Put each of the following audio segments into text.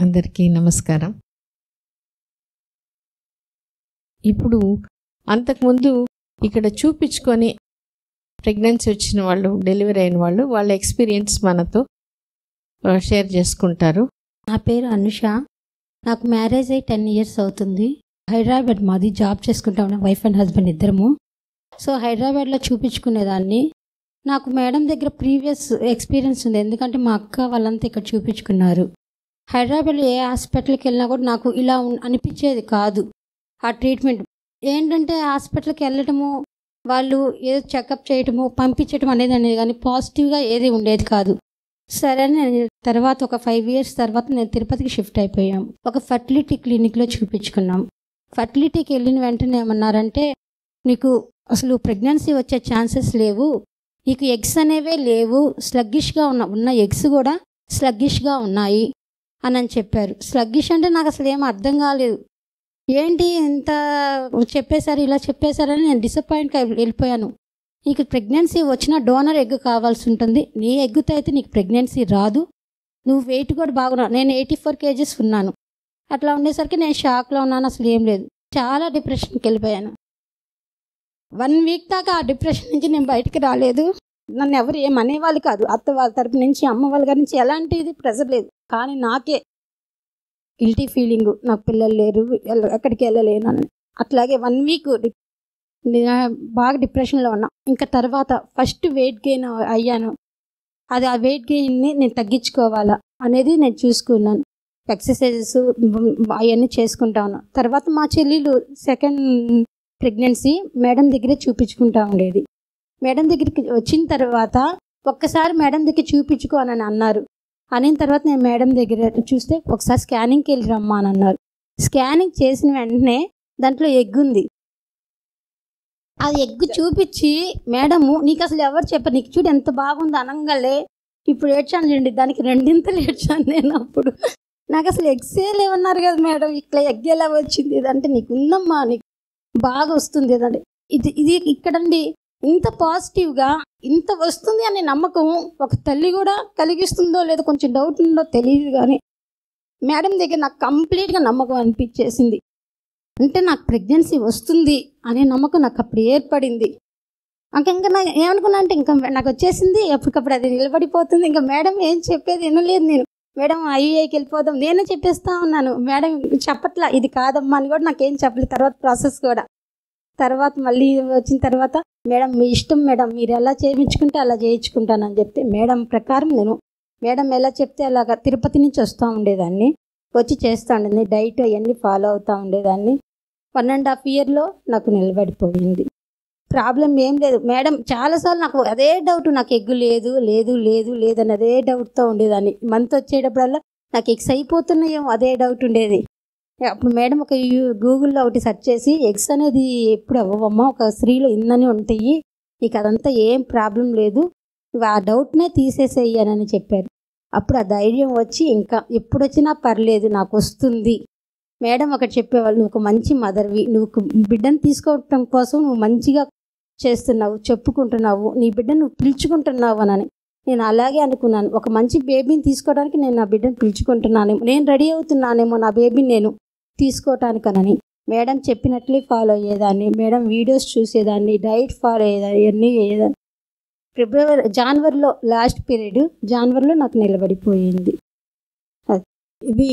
అందరికీ నమస్కారం. ఇప్పుడు అంతకుముందు ఇక్కడ చూపించుకొని ప్రెగ్నెన్సీ వచ్చిన వాళ్ళు, డెలివరీ అయిన వాళ్ళు వాళ్ళ ఎక్స్పీరియన్స్ మనతో షేర్ చేసుకుంటారు. నా పేరు అనుష. నాకు మ్యారేజ్ అయ్యి 10 years అవుతుంది. హైదరాబాద్ మాది, జాబ్ చేసుకుంటాం వైఫ్ అండ్ హస్బెండ్ ఇద్దరము. సో హైదరాబాద్లో చూపించుకునేదాన్ని. నాకు మేడం దగ్గర ప్రీవియస్ ఎక్స్పీరియన్స్ ఉంది, ఎందుకంటే మా అక్క వాళ్ళంతా ఇక్కడ చూపించుకున్నారు. హైదరాబాద్లో ఏ హాస్పిటల్కి వెళ్ళినా కూడా నాకు ఇలా అనిపించేది కాదు. ఆ ట్రీట్మెంట్ ఏంటంటే హాస్పిటల్కి వెళ్ళటము, వాళ్ళు ఏదో చెకప్ చేయటము, పంపించటం అనేది కానీ పాజిటివ్గా ఏది ఉండేది కాదు. సరే నేను తర్వాత ఒక 5 years తర్వాత నేను తిరుపతికి షిఫ్ట్ అయిపోయాం. ఒక ఫర్టిలిటీ క్లినిక్లో చూపించుకున్నాం. ఫర్టిలిటీకి వెళ్ళిన వెంటనే ఏమన్నారంటే, నీకు అసలు ప్రెగ్నెన్సీ వచ్చే ఛాన్సెస్ లేవు, నీకు ఎగ్స్ అనేవే లేవు, స్లగ్గిష్గా ఉన్న ఎగ్స్ కూడా స్లగ్గిష్గా ఉన్నాయి అని చెప్పారు. స్లగ్గిష్ అంటే నాకు అసలు ఏమీ అర్థం కాలేదు. ఏంటి ఇంత చెప్పేశారు, ఇలా చెప్పేశారని నేను డిసప్పాయింట్గా వెళ్ళిపోయాను. నీకు ప్రెగ్నెన్సీ వచ్చినా డోనర్ ఎగ్ కావాల్సి ఉంటుంది, నీ ఎగ్గుతో అయితే నీకు ప్రెగ్నెన్సీ రాదు, నువ్వు వెయిట్ కూడా బాగున్నావు. నేను 84 kgs ఉన్నాను. అట్లా ఉండేసరికి నేను షాక్లో ఉన్నాను. అసలు ఏం లేదు, చాలా డిప్రెషన్కి వెళ్ళిపోయాను. 1 week దాకా ఆ డిప్రెషన్ నుంచి నేను బయటికి రాలేదు. నన్ను ఎవరు ఏమనేవాళ్ళు కాదు, అత్త వాళ్ళ తరపు నుంచి, అమ్మ వాళ్ళ గారి నుంచి ఎలాంటిది ప్రెజర్ లేదు. కానీ నాకే గిల్టీ ఫీలింగు, నాకు పిల్లలు లేరు, ఎక్కడికి వెళ్ళలేను అని. అట్లాగే 1 week బాగా డిప్రెషన్లో ఉన్నా. ఇంకా తర్వాత ఫస్ట్ వెయిట్ గెయిన్ అయ్యాను. అది ఆ వెయిట్ గెయిన్ని నేను తగ్గించుకోవాలా అనేది నేను చూసుకున్నాను. ఎక్సర్సైజెస్ అవన్నీ చేసుకుంటా ఉన్నాను. తర్వాత మా చెల్లెలు సెకండ్ ప్రెగ్నెన్సీ మేడం దగ్గరే చూపించుకుంటా ఉండేది. మేడం దగ్గరికి వచ్చిన తర్వాత ఒక్కసారి మేడం దగ్గర చూపించుకో అని అన్నారు. అనిన తర్వాత నేను మేడం దగ్గర చూస్తే ఒకసారి స్కానింగ్కి వెళ్ళి రమ్మా అని అన్నారు. స్కానింగ్ చేసిన వెంటనే దాంట్లో ఎగ్ ఉంది. ఆ ఎగ్ చూపించి, మేడము నీకు అసలు ఎవరు చెప్పారు, నీకు చూడు ఎంత బాగుంది అనంగాలే, ఇప్పుడు ఏడ్చాను చూడండి, దానికి 2 ఏడ్చాను నేను. అప్పుడు నాకు అసలు ఎగ్సే లేవన్నారు కదా మేడం, ఇట్లా ఎగ్ ఎలా వచ్చింది ఇదంటే, నీకు ఉందమ్మా, నీకు బాగా వస్తుంది ఇదంటే. ఇది ఇక్కడండి ఇంత పాజిటివ్గా ఇంత వస్తుంది అనే నమ్మకం ఒక తల్లి కూడా కలిగిస్తుందో లేదో కొంచెం డౌట్ ఉందో తెలియదు, కానీ మేడం దగ్గర నాకు కంప్లీట్గా నమ్మకం అనిపించేసింది. అంటే నాకు ప్రెగ్నెన్సీ వస్తుంది అనే నమ్మకం నాకు అప్పుడు ఏర్పడింది. ఇంకా నాకు ఏమనుకున్నా అంటే, ఇంకా నాకు వచ్చేసింది, ఎప్పటికప్పుడు అది నిలబడిపోతుంది. ఇంకా మేడం ఏం చెప్పేది వినలేదు నేను. మేడం ఐఏకి వెళ్ళిపోదాం నేనే చెప్పేస్తా ఉన్నాను. మేడం చెప్పట్లా, ఇది కాదమ్మా అని కూడా నాకేం చెప్పలేదు. తర్వాత ప్రాసెస్ కూడా తర్వాత మళ్ళీ వచ్చిన తర్వాత, మేడం మీ ఇష్టం మేడం, మీరు ఎలా చేయించుకుంటే అలా చేయించుకుంటానని చెప్తే, మేడం ప్రకారం నేను మేడం ఎలా చెప్తే అలాగా తిరుపతి నుంచి వస్తూ ఉండేదాన్ని, వచ్చి చేస్తూ ఉండేది. డైట్ అవన్నీ ఫాలో అవుతూ ఉండేదాన్ని. 1.5 yearలో నాకు నిలబడిపోయింది. ప్రాబ్లం ఏం లేదు. మేడం చాలాసార్లు నాకు అదే డౌట్, నాకు ఎగ్గు లేదు లేదు లేదు లేదని అదే డౌట్తో ఉండేదాన్ని. మంత్ వచ్చేటప్పుడల్లా నాకు ఎగ్స్ అయిపోతున్నాయేమో అదే డౌట్ ఉండేది. అప్పుడు మేడం ఒక గూగుల్లో ఒకటి సెర్చ్ చేసి, ఎగ్స్ అనేది ఎప్పుడు అవ్వమ్మా, ఒక స్త్రీలో ఇన్నని ఉంటాయి, నీకు అదంతా ఏం ప్రాబ్లం లేదు, నువ్వు ఆ డౌట్నే తీసేసేయనని చెప్పారు. అప్పుడు ఆ ధైర్యం వచ్చి, ఇంకా ఎప్పుడు వచ్చినా పర్లేదు నాకు వస్తుంది. మేడం ఒకటి చెప్పేవాళ్ళు, నువ్వు ఒక మంచి మదర్వి, నువ్వు బిడ్డను తీసుకోవటం కోసం నువ్వు మంచిగా చేస్తున్నావు, చెప్పుకుంటున్నావు, నీ బిడ్డను నువ్వు పిలుచుకుంటున్నావు అని. నేను అలాగే అనుకున్నాను. ఒక మంచి బేబీని తీసుకోవడానికి నేను నా బిడ్డను పిలుచుకుంటున్నానేమో, నేను రెడీ అవుతున్నానేమో నా బేబీని నేను తీసుకోవటానికనని. మేడం చెప్పినట్లే ఫాలో అయ్యేదాన్ని. మేడం వీడియోస్ చూసేదాన్ని, డైట్ ఫాలో అయ్యేదాన్ని, ఇవన్నీ అయ్యేదాన్ని. జనవరిలో లాస్ట్ పీరియడ్, జనవరిలో నాకు నిలబడిపోయింది. ఇది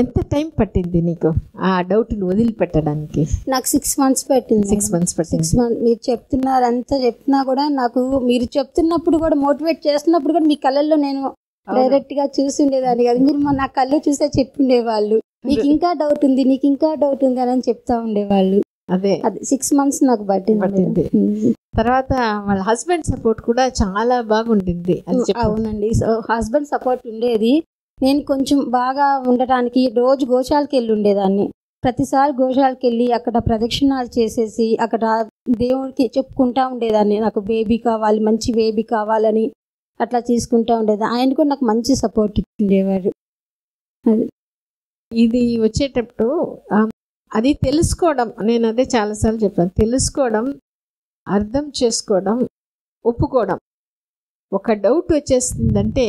ఎంత టైం పట్టింది నీకు ఆ డౌట్ని వదిలిపెట్టడానికి? నాకు 6 months పట్టింది. 6 months పట్టింది. 6 months. మీరు చెప్తున్నారు అంతా చెప్పినా కూడా, నాకు మీరు చెప్తున్నప్పుడు కూడా, మోటివేట్ చేస్తున్నప్పుడు కూడా మీ కళ్ళల్లో నేను డైరెక్ట్గా చూసి ఉండేదాన్ని కదా. మీరు నా కళ్ళు చూసే చెప్పుండేవాళ్ళు, నీకు ఇంకా డౌట్ ఉంది, నీకు ఇంకా డౌట్ ఉంది అని చెప్తా ఉండేవాళ్ళు. అదే 6 months నాకు పట్టింది. తర్వాత వాళ్ళ హస్బెండ్ సపోర్ట్ కూడా చాలా బాగుండింది. అవునండి, హస్బెండ్ సపోర్ట్ ఉండేది. నేను కొంచెం బాగా ఉండటానికి రోజు గోశాలకి వెళ్ళి ఉండేదాన్ని. ప్రతిసారి గోశాలకి వెళ్ళి అక్కడ ప్రదక్షిణాలు చేసేసి అక్కడ దేవుడికి చెప్పుకుంటా ఉండేదాన్ని, నాకు బేబీ కావాలి, మంచి బేబీ కావాలని అట్లా తీసుకుంటా ఉండేది. ఆయన కూడా నాకు మంచి సపోర్ట్ ఉండేవారు. ఇది వచ్చేటప్పుడు అది తెలుసుకోవడం, నేను అదే చాలాసార్లు చెప్పాను, తెలుసుకోవడం, అర్థం చేసుకోవడం, ఒప్పుకోవడం. ఒక డౌట్ వచ్చేసిందంటే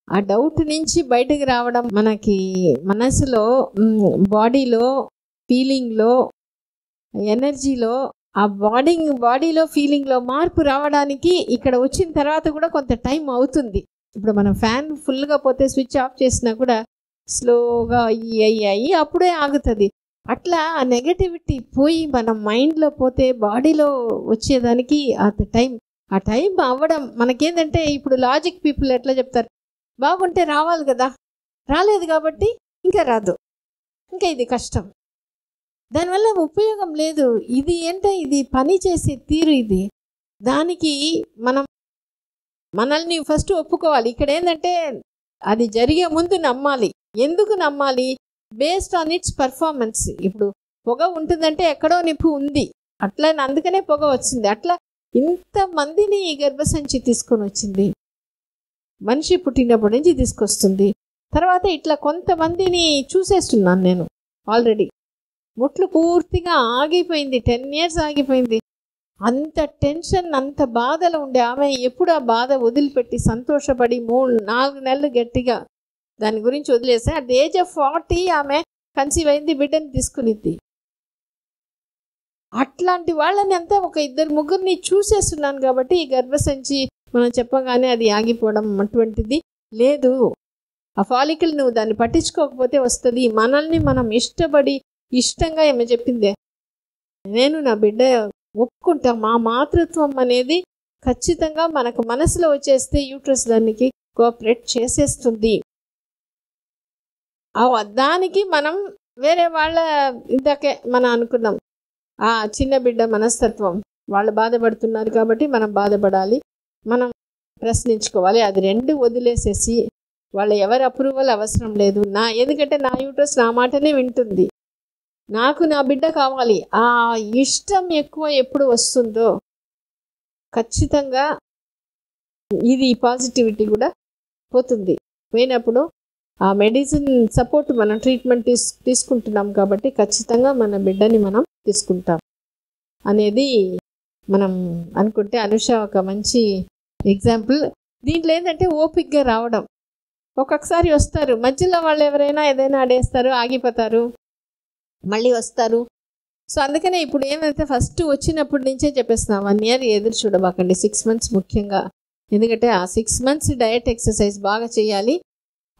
ఆ డౌట్ నుంచి బయటకు రావడం మనకి మనసులో, బాడీలో, ఫీలింగ్లో, ఎనర్జీలో, ఆ బాడీలో ఫీలింగ్లో మార్పు రావడానికి ఇక్కడ వచ్చిన తర్వాత కూడా కొంత టైం అవుతుంది. ఇప్పుడు మనం ఫ్యాన్ ఫుల్గా పోతే స్విచ్ ఆఫ్ చేసినా కూడా స్లోగా అయ్యి అప్పుడే ఆగుతుంది. అట్లా ఆ నెగటివిటీ పోయి మన మైండ్లో పోతే బాడీలో వచ్చేదానికి ఆ టైం అవ్వడం మనకేంటంటే, ఇప్పుడు లాజిక్ పీపుల్ ఎట్లా చెప్తారు, బాగుంటే రావాలి కదా, రాలేదు కాబట్టి ఇంకా రాదు, ఇంకా ఇది కష్టం, దానివల్ల ఉపయోగం లేదు, ఇది ఏంటంటే ఇది పని చేసే తీరు, ఇది దానికి మనల్ని ఫస్ట్ ఒప్పుకోవాలి. ఇక్కడ ఏంటంటే అది జరిగే ముందు నమ్మాలి. ఎందుకు నమ్మాలి? Based on it's performance. ఇప్పుడు పొగ ఉంటుందంటే ఎక్కడో నిప్పు ఉంది, అట్లా అందుకనే పొగ వచ్చింది. అట్లా ఇంతమందిని ఈ గర్భసంచి తీసుకొని వచ్చింది, మనిషి పుట్టినప్పటి నుంచి తీసుకొస్తుంది. తర్వాత ఇట్లా కొంతమందిని చూసేస్తున్నాను నేను ఆల్రెడీ. ముట్లు పూర్తిగా ఆగిపోయింది, 10 years ఆగిపోయింది. అంత టెన్షన్, అంత బాధలో ఉండే ఆమె ఎప్పుడు ఆ బాధ వదిలిపెట్టి సంతోషపడి 3-4 నెలలు గట్టిగా దాని గురించి వదిలేసి అట్ ది ఏజ్ ఆఫ్ 40 ఆమె కన్సీవ్ అయింది, బిడ్డని తీసుకునిద్ది. అట్లాంటి వాళ్ళని అంతా ఒక 2-3 చూసేస్తున్నాను కాబట్టి ఈ గర్భసంచి మనం చెప్పగానే అది ఆగిపోవడం అటువంటిది లేదు. ఆ ఫాలికల్ నువ్వు దాన్ని పట్టించుకోకపోతే వస్తుంది. మనల్ని మనం ఇష్టంగా ఏమో చెప్పిందే, నేను నా బిడ్డ ఒప్పుకుంటా, మా మాతృత్వం అనేది ఖచ్చితంగా మనకు మనసులో వచ్చేస్తే యూట్రస్ దానికి కోఆపరేట్ చేసేస్తుంది. దానికి మనం వేరే వాళ్ళ ఇందాకే మనం అనుకున్నాం, ఆ చిన్న బిడ్డ మనస్తత్వం, వాళ్ళు బాధపడుతున్నారు కాబట్టి మనం బాధపడాలి, మనం ప్రశ్నించుకోవాలి. అది 2 వదిలేసేసి వాళ్ళ ఎవరి అప్రూవల్ అవసరం లేదు. ఎందుకంటే నా యూట్రస్ నా మాటనే వింటుంది, నాకు నా బిడ్డ కావాలి. ఆ ఇష్టం ఎక్కువ ఎప్పుడు వస్తుందో ఖచ్చితంగా ఇది పాజిటివిటీ కూడా పోతుంది. పోయినప్పుడు ఆ మెడిసిన్ సపోర్ట్, మనం ట్రీట్మెంట్ తీసుకుంటున్నాం కాబట్టి ఖచ్చితంగా మన బిడ్డని మనం తీసుకుంటాం అనేది మనం అనుకుంటే అనుష ఒక మంచి ఎగ్జాంపుల్. దీంట్లో ఏంటంటే ఓపిక్గా రావడం. ఒక్కొక్కసారి వస్తారు, మధ్యలో వాళ్ళు ఎవరైనా ఏదైనా అడేస్తారు, ఆగిపోతారు, మళ్ళీ వస్తారు. సో అందుకనే ఇప్పుడు ఏమైతే ఫస్ట్ వచ్చినప్పటి నుంచే చెప్పేస్తున్నాం, 1 year ఎదురు చూడబాకండి, 6 months ముఖ్యంగా. ఎందుకంటే ఆ 6 months డయట్ ఎక్సర్సైజ్ బాగా చేయాలి.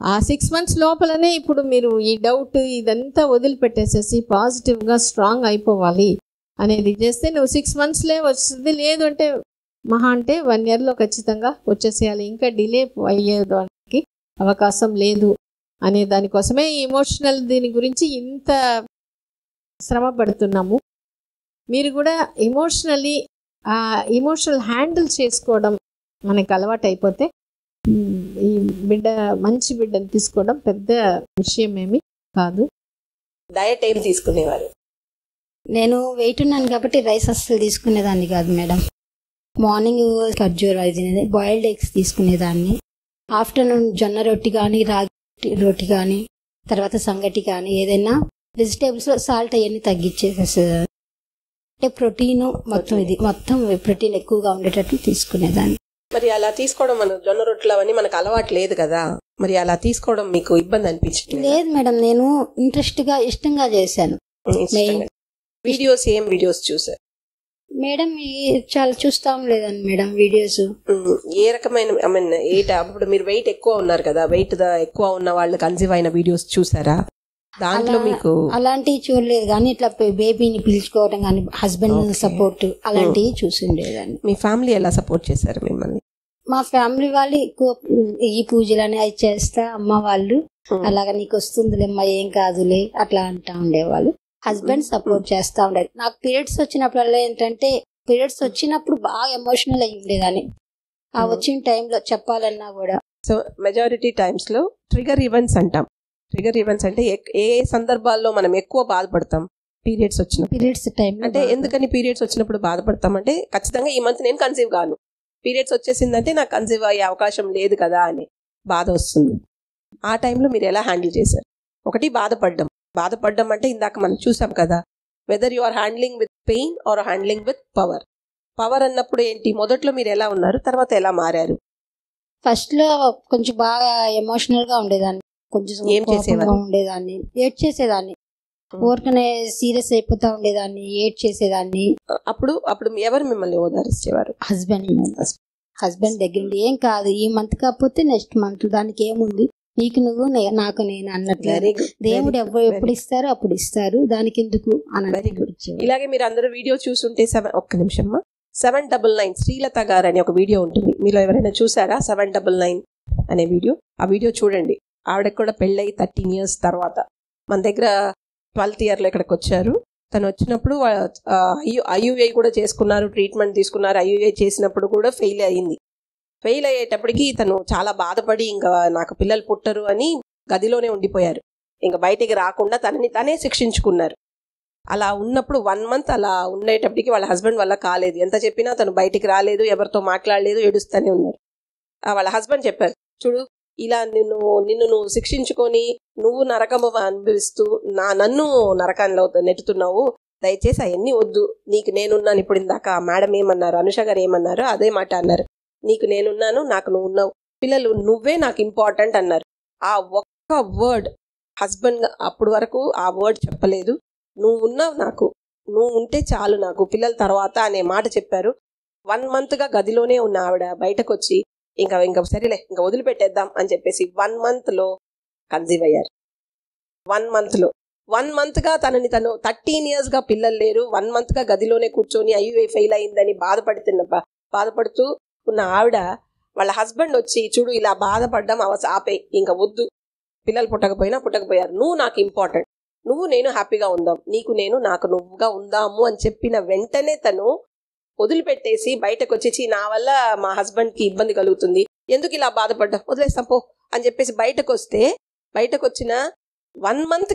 ఆ 6 months లోపలనే ఇప్పుడు మీరు ఈ డౌట్ ఇదంతా వదిలిపెట్టేసేసి పాజిటివ్గా స్ట్రాంగ్ అయిపోవాలి అనేది చేస్తే నువ్వు 6 monthsలే వస్తుంది. లేదు అంటే మహా అంటే 1 yearలో ఖచ్చితంగా వచ్చేసేయాలి. ఇంకా డిలే అయ్యేదానికి అవకాశం లేదు అనే దానికోసమే ఎమోషనల్ దీని గురించి ఇంత శ్రమ పడుతున్నాము. మీరు కూడా ఎమోషనల్ హ్యాండిల్ చేసుకోవడం మనకు అలవాటు అయిపోతే ఈ మంచి బిడ్డను తీసుకోవడం పెద్ద విషయం ఏమి కాదు. డయట్ ఏం తీసుకునేవారు? నేను వెయిట్ ఉన్నాను కాబట్టి రైస్ అస్సలు తీసుకునేదాన్ని కాదు మేడం. మార్నింగ్ ఖర్జూర తినేది, బాయిల్డ్ ఎగ్స్ తీసుకునేదాన్ని. ఆఫ్టర్నూన్ జొన్న రొట్టి కానీ, రాగి రొట్టి కానీ, తర్వాత సంగటి కానీ, ఏదైనా వెజిటేబుల్స్లో సాల్ట్ అవన్నీ తగ్గించేసేసేదాన్ని. అంటే ప్రోటీన్ మొత్తం ప్రోటీన్ ఎక్కువగా ఉండేటట్టు తీసుకునేదాన్ని. మరి అలా తీసుకోవడం, మన జొన్న రొట్టెలు అవన్నీ మనకు అలవాటు లేదు కదా, మరి అలా తీసుకోవడం మీకు ఇబ్బంది అనిపించింది? లేదు మేడం, నేను ఇష్టంగా చేశాను. ఏం వీడియోస్ చూసారు మేడం? చాలా చూస్తాం లేదండి మేడం వీడియోస్. ఏ రకమైన ఇప్పుడు మీరు వెయిట్ ఎక్కువ ఉన్నారు కదా, వెయిట్ ఎక్కువ ఉన్న వాళ్ళు కన్సీవ్ అయిన వీడియోస్ చూసారా? దాంట్లో మీకు అలాంటివి చూడలేదు, కానీ ఇట్లా బేబీని పిలుచుకోవడం కానీ, హస్బెండ్ సపోర్ట్ అలాంటివి చూసిండేదాన్ని. మీ ఫ్యామిలీ ఎలా సపోర్ట్ చేశారు మిమ్మల్ని? మా ఫ్యామిలీ వాళ్ళు ఎక్కువ ఈ పూజలని అవి చేస్తా, అమ్మ వాళ్ళు అలాగా నీకు వస్తుందిలేమ్మా, ఏం కాదులే అట్లా అంటా ఉండేవాళ్ళు. హస్బెండ్ సపోర్ట్ చేస్తా ఉండేది. నాకు పీరియడ్స్ వచ్చినప్పుడల్లా ఏంటంటే, పీరియడ్స్ వచ్చినప్పుడు బాగా ఎమోషనల్ అయ్యి ఉండేదాన్ని. ఆ వచ్చిన టైంలో చెప్పాలన్నా కూడా. సో మెజారిటీ టైమ్స్ లో ట్రిగర్ ఈవెంట్స్ అంటాం. ట్రిగర్ ఈవెంట్స్ అంటే ఏ సందర్భాల్లో మనం ఎక్కువ బాధపడతాం? Periods time. అంటే ఎందుకని పీరియడ్స్ వచ్చినప్పుడు బాధపడతాం అంటే, ఖచ్చితంగా ఈ మంత్ నేను కన్సీవ్ కాను, పీరియడ్స్ వచ్చేసిందంటే నాకు కన్సీవ్ అయ్యే అవకాశం లేదు కదా అని బాధ వస్తుంది. ఆ టైంలో మీరు ఎలా హ్యాండిల్ చేశారు? ఒకటి బాధపడ్డం అంటే ఇందాక మనం చూసాం కదా, whether you are handling with pain or handling with power. అన్నప్పుడు ఏంటి, మొదట్లో మీరు ఎలా ఉన్నారు, తర్వాత ఎలా మారారు? ఫస్ట్ లో కొంచెం బాగా ఎమోషనల్ గా ఉండేదాన్ని, కొంచెం ఏం చేసేవారు? కోపంగా ఉండేదాన్ని, ఏడ్ చేసేదాన్ని, ఊరికనే సీరియస్ అయిపోతా ఉండేదాన్ని, ఏడ్ చేసేదాన్ని. అప్పుడు అప్పుడు ఎవరు మిమ్మల్ని ఓదార్చేవారు? హస్బెండ్ దగ్గర ఉండి ఏం కాదు, ఈ మంత్ కాకపోతే నెక్స్ట్ మంత్, దానికి ఏముంది, నీకు నువ్వు నాకు నేను అన్నట్లు. దేవుడు ఎప్పుడు ఇస్తారో అప్పుడు ఇస్తారు, దానికి ఎందుకు అని. ఇలాగే మీరు అందరూ వీడియో చూస్తుంటే ఒక్క నిమిషం 799 శ్రీలత గారు అనే ఒక వీడియో ఉంటుంది, మీలో ఎవరైనా చూసారా 799 అనే వీడియో? ఆ వీడియో చూడండి. ఆవిడకి కూడా పెళ్ళై 13 years తర్వాత మన దగ్గర 12th year లో ఇక్కడికి వచ్చారు. తను వచ్చినప్పుడు ఐయుఐ కూడా చేసుకున్నారు, ట్రీట్మెంట్ తీసుకున్నారు. ఐయుఐ చేసినప్పుడు కూడా ఫెయిల్ అయ్యింది. ఫెయిల్ అయ్యేటప్పటికి తను చాలా బాధపడి ఇంకా నాకు పిల్లలు పుట్టరు అని గదిలోనే ఉండిపోయారు. ఇంకా బయటికి రాకుండా తనని తనే శిక్షించుకున్నారు. అలా ఉన్నప్పుడు 1 month అలా ఉండేటప్పటికి వాళ్ళ హస్బెండ్ వల్ల కాలేదు. ఎంత చెప్పినా తను బయటికి రాలేదు, ఎవరితో మాట్లాడలేదు, ఏడుస్తూనే ఉన్నారు. వాళ్ళ హస్బెండ్ చెప్పారు, చూడు ఇలా నిన్ను నువ్వు శిక్షించుకొని నువ్వు నరకము అనుభవిస్తూ నన్ను నరకంలో నెట్టుతున్నావు, దయచేసి అవన్నీ వద్దు, నీకు నేనున్నాను. ఇప్పుడు ఇందాక మేడం ఏమన్నారు, అనుష గారు ఏమన్నారు, అదే మాట అన్నారు. నీకు నేనున్నాను, నాకు నువ్వు ఉన్నావు, పిల్లలు నువ్వే నాకు ఇంపార్టెంట్ అన్నారు. ఆ ఒక్క వర్డ్ హస్బెండ్ అప్పుడు వరకు ఆ వర్డ్ చెప్పలేదు. నువ్వు ఉన్నావు నాకు, నువ్వు ఉంటే చాలు నాకు, పిల్లల తర్వాత అనే మాట చెప్పారు. 1 month గదిలోనే ఉన్న ఆవిడ బయటకు వచ్చి ఇంకా సరేలే ఇంకా వదిలిపెట్టేద్దాం అని చెప్పేసి 1 month కన్సీవ్ అయ్యారు. 1 month తనని తను 13 years పిల్లలు లేరు, 1 month గదిలోనే కూర్చొని ఐయుఐ ఫెయిల్ అయిందని బాధపడుతూ ఉన్న ఆవిడ వాళ్ళ హస్బెండ్ వచ్చి, చూడు ఇలా బాధపడ్డం ఆపే, ఇంకా వద్దు, పిల్లలు పుట్టకపోయారు, నువ్వు నాకు ఇంపార్టెంట్, నువ్వు నేను హ్యాపీగా ఉందాం, నీకు నేను నాకు నువ్వుగా ఉందాము అని చెప్పిన వెంటనే తను వదిలిపెట్టేసి బయటకు వచ్చి, నా వల్ల మా హస్బెండ్ కి ఇబ్బంది కలుగుతుంది, ఎందుకు ఇలా బాధపడ్డా, వదిలేస్తాం పో అని చెప్పేసి బయటకు వచ్చిన 1 month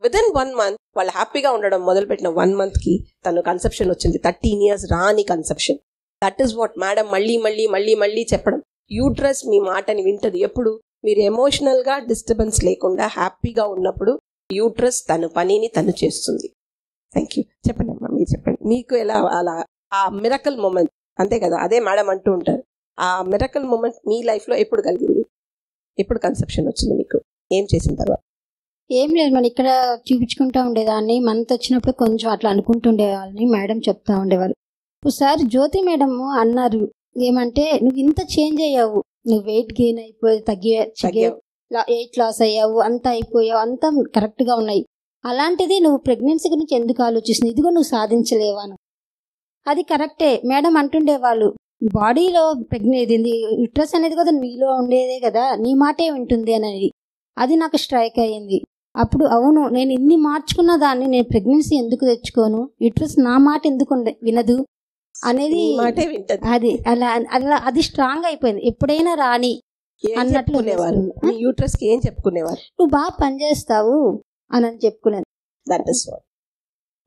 విదిన్ 1 month వాళ్ళు హ్యాపీగా ఉండడం మొదలుపెట్టిన 1 month తను కన్సెప్షన్ వచ్చింది. 13 years రాని conception. That is what madam మళ్ళీ చెప్పడం. యూట్రస్ మీ మాటని వింటది ఎప్పుడు మీరు ఎమోషనల్ గా డిస్టర్బెన్స్ లేకుండా హ్యాపీగా ఉన్నప్పుడు. యూట్రస్ తన పనిని తను చేస్తుంది. Thank you. చెప్పండి అమ్మా, మీరు చెప్పండి, మీకు ఎలా అలా ఆ మిరకల్ మూమెంట్, అంతే కదా, అదే మేడం అంటూ ఉంటారు. ఆ మిరకల్ మూమెంట్ మీ లైఫ్ లో ఎప్పుడు కలిగింది, ఎప్పుడు కన్సెప్షన్ వచ్చింది మీకు, ఏం చేసిన తర్వాత? ఏం లేదు, మనం ఇక్కడ చూపించుకుంటా ఉండేదాన్ని, మనతో వచ్చినప్పుడు కొంచెం అట్లా అనుకుంటుండేవాళ్ళని, మేడం చెప్తా ఉండేవారు. ఒకసారి జ్యోతి మేడం అన్నారు, ఏమంటే నువ్వు ఇంత చేంజ్ అయ్యావు, నువ్వు వెయిట్ గెయిన్ అయిపోయి తగ్గావు, 8 loss అయ్యావు, అంతా అయిపోయావు, అంతా కరెక్ట్ గా ఉన్నాయి, అలాంటిది నువ్వు ప్రెగ్నెన్సీ గురించి ఎందుకు ఆలోచిస్తున్నావు, ఇదిగో నువ్వు సాధించలేవాను. అది కరెక్టే మేడం అంటుండేవాళ్ళు, బాడీలో ప్రెగ్నెంట్ యుట్రస్ అనేది కదా నీలో ఉండేదే కదా, నీ మాటే వింటుంది అనేది. అది నాకు స్ట్రైక్ అయ్యింది. అప్పుడు అవును, నేను ఇన్ని మార్చుకున్న దాన్ని నేను ప్రెగ్నెన్సీ ఎందుకు తెచ్చుకోను, యుట్రస్ నా మాట ఎందుకు వినదు అనేది అది అలా అలా అది స్ట్రాంగ్ అయిపోయింది. ఎప్పుడైనా రాని అన్నట్లు యూట్రస్ కి ఏం చెప్పుకునేవారు, నువ్వు బాగా పనిచేస్తావు అని చెప్పుకునేది.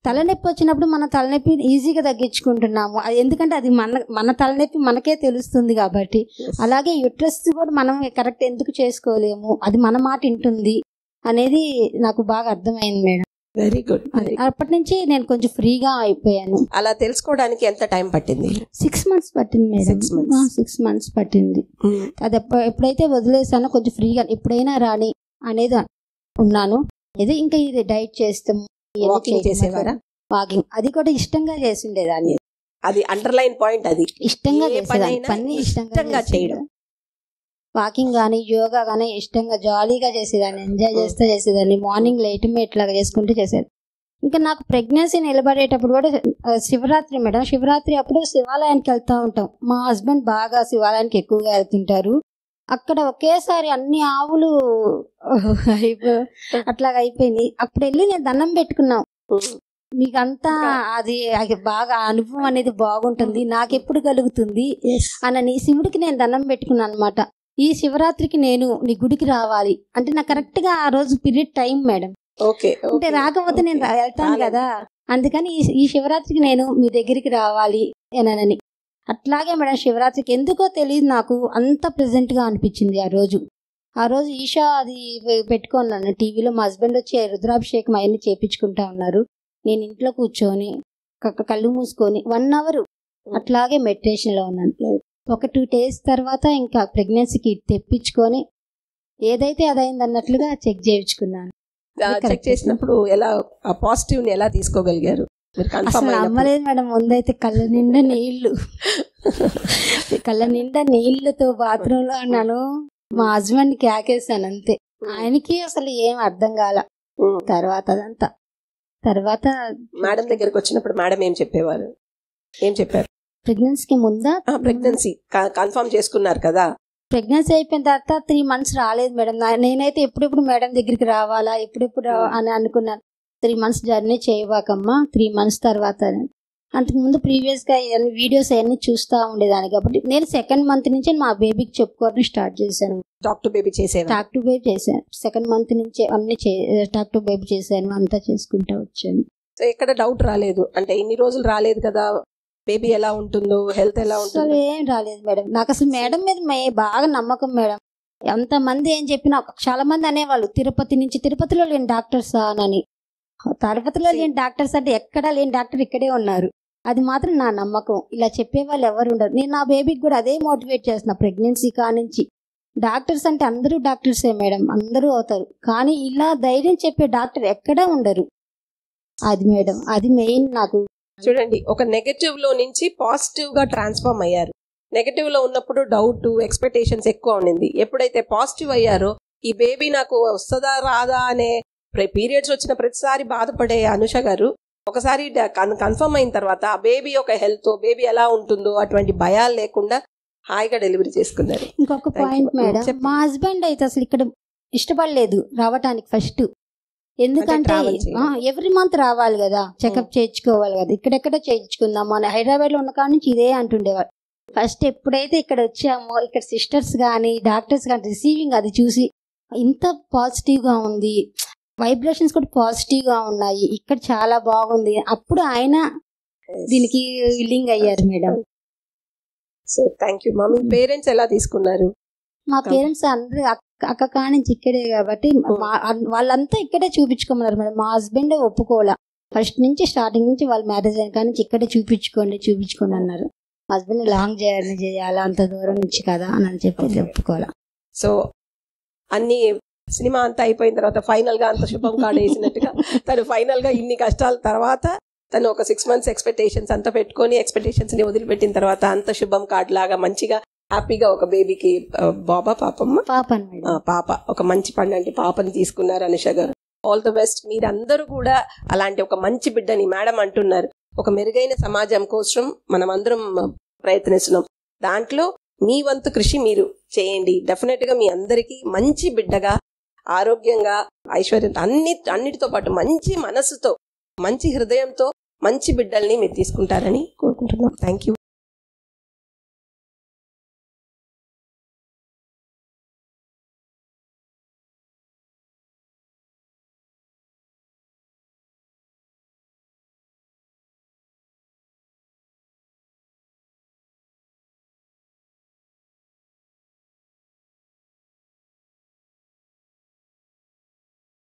తలనొప్పి వచ్చినప్పుడు మన తలనొప్పి ఈజీగా తగ్గించుకుంటున్నాము, అది ఎందుకంటే అది మన తలనొప్పి మనకే తెలుస్తుంది కాబట్టి. అలాగే యుట్రస్ కూడా మనం కరెక్ట్ ఎందుకు చేసుకోలేము, అది మన మాట వింటుంది అనేది నాకు బాగా అర్థమైంది మేడం. Very good. అప్పటి నుంచి నేను కొంచెం ఫ్రీగా అయిపోయాను. అలా తెలుసుకోవడానికి ఎంత టైం పట్టింది? 6 months పట్టింది మేడం. 6 months పట్టింది. అది ఎప్పుడైతే వదిలేసానో కొంచెం ఫ్రీగా ఎప్పుడైనా రాని అనేది ఉన్నాను. ఇది ఇంకా ఇది డైట్ చేస్తాము, చేసేవారా వాకింగ్, అది కూడా ఇష్టంగా చేసిండేదాన్ని. అది అండర్లైన్ పాయింట్, అది ఇష్టంగా చేసేదాన్ని, పని ఇష్టంగా చేయడం. వాకింగ్ కానీ యోగా కానీ ఇష్టంగా జాలీగా చేసేదాన్ని, ఎంజాయ్ చేసేదాన్ని. మార్నింగ్ లైట్ ఇట్లాగా చేసుకుంటూ చేసేది. ఇంకా నాకు ప్రెగ్నెన్సీ నిలబడేటప్పుడు కూడా శివరాత్రి మేడం, శివరాత్రి అప్పుడు శివాలయానికి వెళ్తూ ఉంటాం. మా హస్బెండ్ బాగా శివాలయానికి ఎక్కువగా వెళ్తుంటారు. అక్కడ ఒకేసారి అన్ని ఆవులు అట్లాగా అయిపోయింది. అప్పుడు వెళ్ళి నేను దండం పెట్టుకున్నాం, మీకంతా అది బాగా అనుభవం అనేది బాగుంటుంది, నాకెప్పుడు కలుగుతుంది అని శివుడికి నేను దండం పెట్టుకున్నాను అనమాట. ఈ శివరాత్రికి నేను నీ గుడికి రావాలి అంటే నాకు కరెక్ట్ గా ఆ రోజు పీరియడ్ టైం మేడం. అంటే రాకపోతే నేను వెళ్తాను కదా, అందుకని ఈ శివరాత్రికి నేను మీ దగ్గరికి రావాలి అని. అట్లాగే మేడం శివరాత్రికి ఎందుకో తెలియదు నాకు అంత ప్రెజెంట్ గా అనిపించింది ఆ రోజు ఈషా అది పెట్టుకున్నాను టీవీలో. మా హస్బెండ్ వచ్చి రుద్రాభిషేకం అవన్నీ చేపించుకుంటా ఉన్నారు. నేను ఇంట్లో కూర్చొని కళ్ళు మూసుకొని 1 hour అట్లాగే మెడిటేషన్ లో ఉన్నాను. ఒక 2 days తర్వాత ఇంకా ప్రెగ్నెన్సీ కిట్ తెప్పించుకొని ఏదైతే అదైంది అన్నట్లుగా చెక్ చేయించుకున్నాను. చెక్ చేసినప్పుడు ఎలా పాజిటివ్ ని ఎలా తీసుకోగలిగారు? అసలు నమ్మలేదు మేడం. ముందైతే కళ్ళ నిండా నీళ్లతో బాత్రూమ్ లో ఉన్నాను. మా హస్బెండ్ కి ఆకేసాను అంతే. ఆయనకి అసలు ఏం అర్థం కాల. తర్వాత మేడం దగ్గరకు వచ్చినప్పుడు మేడం ఏం చెప్పేవారు? ఏం చెప్పారు? ప్రెగ్నెన్సీకి ముందా? ప్రెగ్నెన్సీ కన్ఫర్మ్ చేసుకున్నారు కదా. ప్రెగ్నెన్సీ అయిపోయిన తర్వాత 3 months రాలేదు మేడం. నేనైతే ఎప్పుడెప్పుడు మేడం దగ్గరికి రావాలా ఎప్పుడెప్పుడు అని అనుకున్నాను. 3 months జర్నీ చేయవాకమ్మా, 3 months తర్వాత. అంతకుముందు ప్రీవియస్ గా వీడియోస్ అవన్నీ చూస్తూ ఉండేదాన్ని కాబట్టి నేను 2nd month నుంచి మా బేబీకి చెప్పుకోవడం స్టార్ట్ చేశాను. టాక్ టు బేబీ చేశాను. 2nd month నుంచి అన్ని టాక్ టు బేబీ చేశాను. అంతా చేసుకుంటా వచ్చాను. సో ఎక్కడ డౌట్ రాలేదు? అంటే ఇన్ని రోజులు రాలేదు కదా, బేబీ ఎలా ఉంటుందో, హెల్త్ ఎలా ఉంటుందో? అసలు ఏం రాలేదు మేడం. నాకు అసలు మేడం మీద బాగా నమ్మకం మేడం. ఎంతమంది ఏం చెప్పినా చాలా మంది అనేవాళ్ళు తిరుపతిలో లేని డాక్టర్స్ అని. తిరుపతిలో లేని డాక్టర్స్ అంటే ఎక్కడా లేని డాక్టర్ ఇక్కడే ఉన్నారు. అది మాత్రం నా నమ్మకం. ఇలా చెప్పే వాళ్ళు ఎవరు ఉండరు. నేను నా బేబీకి కూడా అదే మోటివేట్ చేస్తున్నా. ప్రెగ్నెన్సీ కానించి డాక్టర్స్ అంటే అందరూ డాక్టర్సే మేడం, అందరూ అవుతారు. కానీ ఇలా ధైర్యం చెప్పే డాక్టర్ ఎక్కడా ఉండరు. అది మేడం, అది మెయిన్. నాకు చూడండి, ఒక నెగటివ్ లో నుంచి పాజిటివ్ గా ట్రాన్స్ఫార్మ్ అయ్యారు. నెగటివ్ లో ఉన్నప్పుడు డౌట్, ఎక్స్పెక్టేషన్స్ ఎక్కువ ఉండింది. ఎప్పుడైతే పాజిటివ్ అయ్యారో, ఈ బేబీ నాకు వస్తుందా రాదా అనే పీరియడ్స్ వచ్చిన ప్రతిసారి బాధపడే అనుష గారు ఒకసారి కన్ఫర్మ్ అయిన తర్వాత ఆ బేబీ యొక్క హెల్త్, బేబీ ఎలా ఉంటుందో అటువంటి భయాలు లేకుండా హాయిగా డెలివరీ చేసుకున్నారు. ఇంకొక పాయింట్ మేడం, మా హస్బెండ్ అయితే అసలు ఇక్కడ ఇష్టపడలేదు రావటానికి ఫస్ట్. ఎందుకంటే ఎవ్రీ మంత్ రావాలి కదా, చెకప్ చేయించుకోవాలి కదా, ఇక్కడెక్కడ చేయించుకుందాము అని హైదరాబాద్ లో ఉన్న కాడ నుంచి ఇదే అంటుండేవాడు. ఫస్ట్ ఎప్పుడైతే ఇక్కడ వచ్చామో, ఇక్కడ సిస్టర్స్ కానీ డాక్టర్స్ కానీ రిసీవింగ్ అది చూసి ఇంత పాజిటివ్ గా ఉంది, వైబ్రేషన్స్ కూడా పాజిటివ్ గా ఉన్నాయి, ఇక్కడ చాలా బాగుంది, అప్పుడు ఆయన దీనికి విల్లింగ్ అయ్యారు madam. So thank you. Me parents ఎలా తీసుకున్నారు? మా పేరెంట్స్ అందరూ అక్క కానించి ఇక్కడే కాబట్టి వాళ్ళంతా ఇక్కడే చూపించుకోమన్నారు మేడం. మా హస్బెండ్ ఒప్పుకోవాలా. ఫస్ట్ నుంచి స్టార్టింగ్ నుంచి వాళ్ళ మ్యారేజ్ అయిన కానీ ఇక్కడే చూపించుకోండి అన్నారు. హస్బెండ్ లాంగ్ జర్నీ చేయాలా, అంత దూరం నుంచి కదా అని చెప్పి ఒప్పుకోవాలా. సో అన్ని సినిమా అంతా అయిపోయిన తర్వాత ఫైనల్ గా అంత శుభం కార్డు వేసినట్టుగా తను ఫైనల్ గా ఇన్ని కష్టాల తర్వాత తను ఒక 6 months ఎక్స్పెక్టేషన్స్ అంతా పెట్టుకొని ఎక్స్పెక్టేషన్స్ ని వదిలిపెట్టిన తర్వాత అంత శుభం కార్డు లాగా మంచిగా హ్యాపీగా ఒక బేబీకి పాప ఒక మంచి పండంటి పాపని తీసుకున్నారు అనుష గారు. All the best. మీరందరూ కూడా అలాంటి ఒక మంచి బిడ్డని మేడం అంటున్నారు. ఒక మెరుగైన సమాజం కోసం మనం అందరం ప్రయత్నిస్తున్నాం. దాంట్లో మీ వంతు కృషి మీరు చేయండి. డెఫినెట్ గా మీ అందరికీ మంచి బిడ్డగా, ఆరోగ్యంగా, ఐశ్వర్యం అన్నిటితో పాటు మంచి మనసుతో, మంచి హృదయంతో మంచి బిడ్డల్ని మీరు తీసుకుంటారని కోరుకుంటున్నాం. Thank you.